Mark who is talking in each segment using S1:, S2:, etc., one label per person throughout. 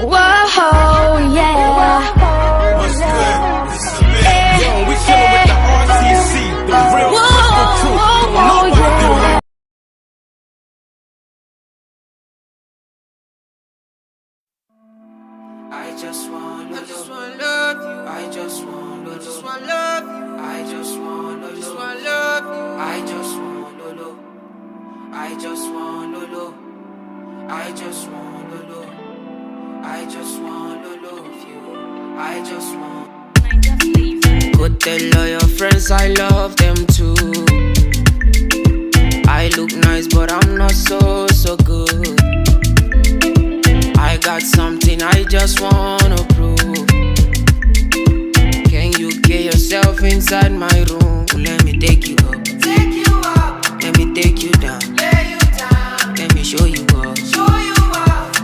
S1: Whoa, yeah.
S2: What's good? This is Amir. Yo, we chillin' with the RTC, the real crystal truth. Don't nobody do it like
S3: I just want love you. I just want love you. I just want love you. I just want love. I just want love. I just want love. I just want love you. I just want. Go tell all your friends I love them too. I look nice, but I'm not so good. I got something I just wanna prove. Can you get yourself inside my room? Let me take you up. Let me take you down. Let me show you up.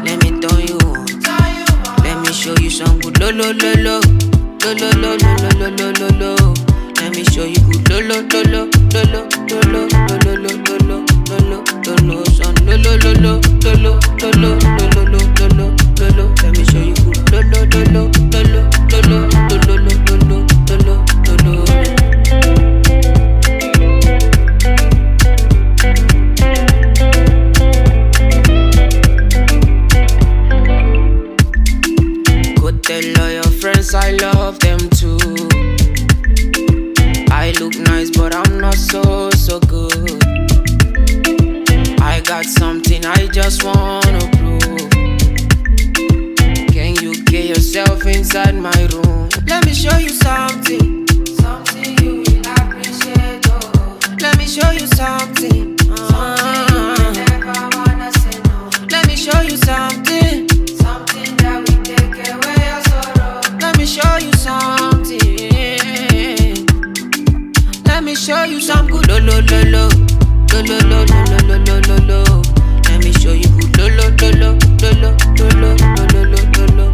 S3: Let me turn you on. Let me show you some good lo lo lo lo. Lo lo lo lo lo lo lo lo. Let me show you good lo lo lo lo lo lo lo lo lo lo lo lo lo lo son lo lo lo lo lo lo lo lo lo lo lo lo. Let me show you good lo lo lo lo lo lo lo lo lo lo lo lo. Go tell all your friends I love them too. I look nice, but I'm not so good. I got something I just wanna prove. Can you get yourself inside my room? Let me show you something. Something you will appreciate. Oh. Let me show you something. Something you will never wanna say no. Let me show you something. Something that will take away your sorrow. Let me show you something. Let me show you some good lo lo lo lo lo lo lo lo lo lo lo. Let me show you good lo lo lo lo lo lo lo lo lo lo lo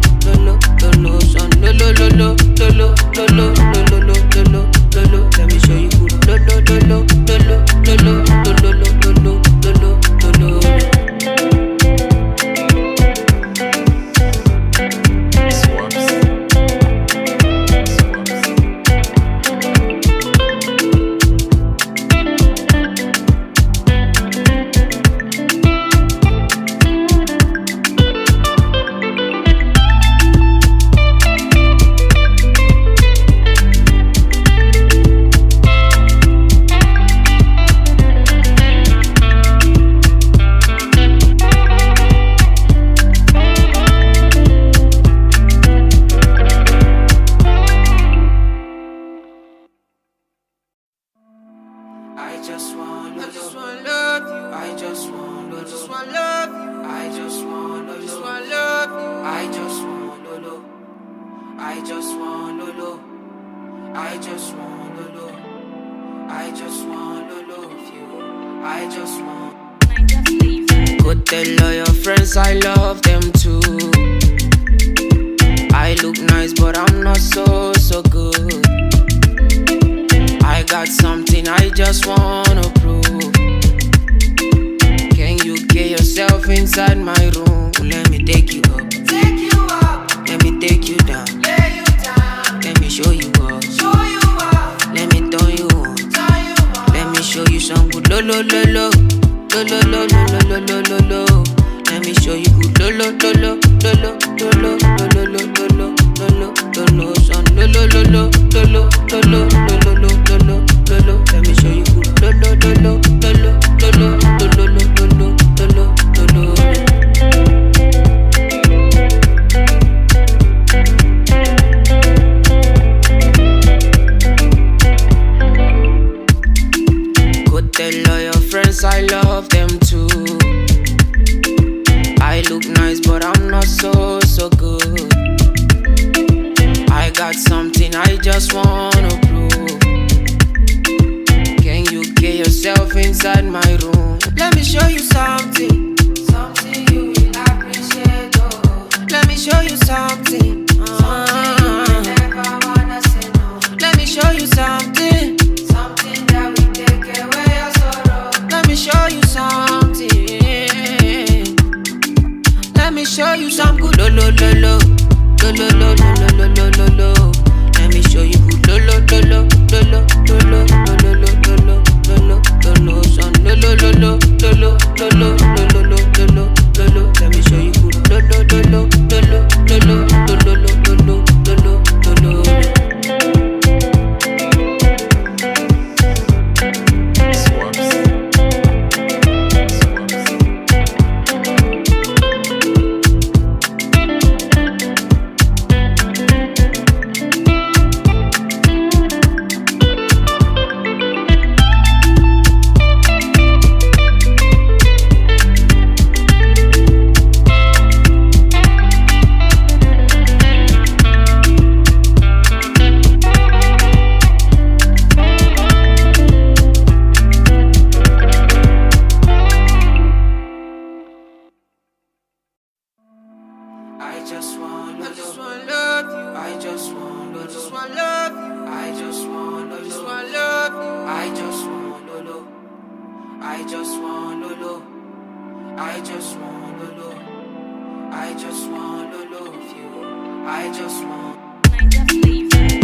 S3: lo lo lo son lo lo lo lo lo lo lo lo lo lo lo lo. Let me show you good lo lo lo lo lo lo lo lo lo lo lo lo. I just want love you. I just want love you. I just want love you. I just want love. I just want love. I just want love. I just want love you. I just want. Go tell all your friends I love them too. I look nice, but I'm not so good. I got something I just wanna prove. Can you get yourself inside my room? Let me take you up. Let me take you down. Let me show you up. Let me turn you on. Let me show you some good lo lo lo lo lo lo lo lo lo lo lo. Let me show you good lo lo lo lo lo lo lo lo lo lo lo lo lo son lo lo lo lo lo lo lo lo lo lo lo. Let me show you good lo lo lo lo lo lo lo lo lo lo lo. Go tell all your friends I love them too. I look nice, but I'm not so good. I got something I just wanna prove. Can you get yourself inside my room? Let me show you something. Something you will appreciate. Oh. Let me show you something. Something you will never wanna say no. Let me show you something. Something that will take away your sorrow. Let me show you something. Let me show show you some good lo lo lo lo lo lo lo lo lo lo lo lo. Let me show you good lo lo lo lo lo lo lo lo lo lo lo lo lo lo son lo lo lo lo lo lo lo lo lo lo lo lo. Let me show you good lo lo lo lo lo lo lo lo lo lo lo lo lo.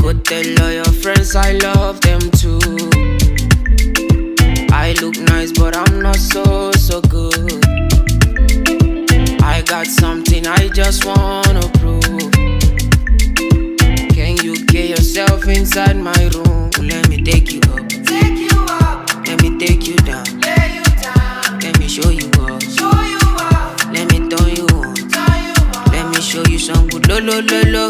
S3: Go tell all your friends I love them too. I look nice but I'm not so good. I got something I just wanna prove. Can you get yourself inside my room? Let me take you up.
S1: Take you up.
S3: Let me take you down.
S1: Lay you down.
S3: Let me show you up.
S1: Show you up.
S3: Let me turn you on.
S1: Turn you on.
S3: Let me show you some good lo lo lo lo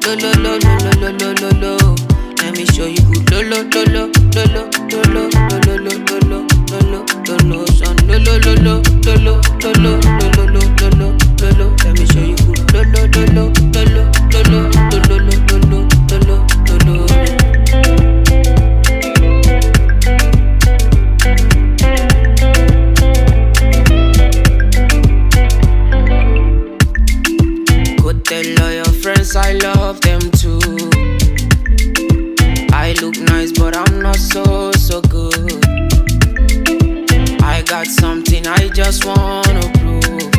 S3: lo lo lo lo lo lo lo lo. Let me show you good lo lo lo lo lo lo lo lo lo lo lo lo lo lo son lo lo lo lo lo lo lo lo lo lo lo lo. Let me show you good lo lo lo lo lo lo lo lo lo lo lo lo lo. Go tell all your friends I love them too. I look nice but I'm not so good. I got something I just wanna prove.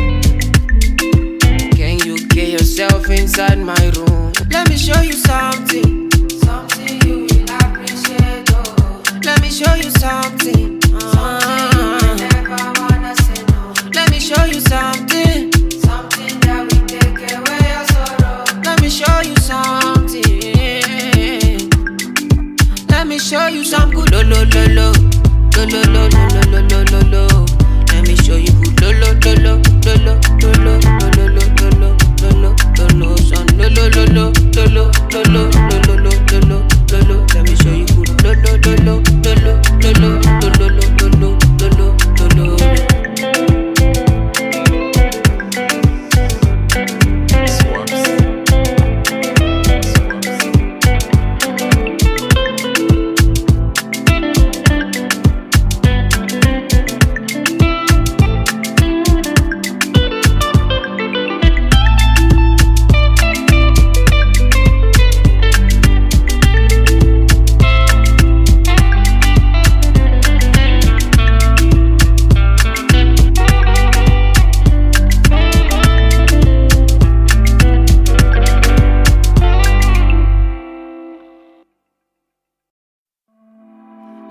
S3: Can you get yourself inside my room? Let me show you something,
S1: Something you will appreciate. Oh.
S3: let me show you something.
S1: Something you will never wanna say no.
S3: Let me show you something.
S1: Something that will take away your sorrow.
S3: Let me show you something. Let me show you some good lo lo lo lo lo lo lo lo lo lo lo lo. Let me show you good lo lo lo lo lo lo lo lo lo lo lo lo lo lo son lo lo lo lo lo lo lo lo lo lo lo lo. Let me show you good lo lo lo lo lo lo lo lo lo lo lo lo lo.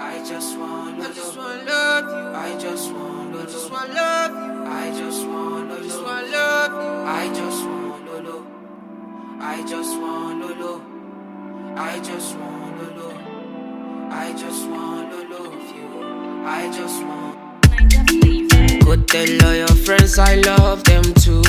S3: I just wanna love you. I just wanna love you. I just wanna love you. I just wanna love. I just wanna love. I just wanna love. I just wanna love you. I just want. Go tell all your friends I love them too.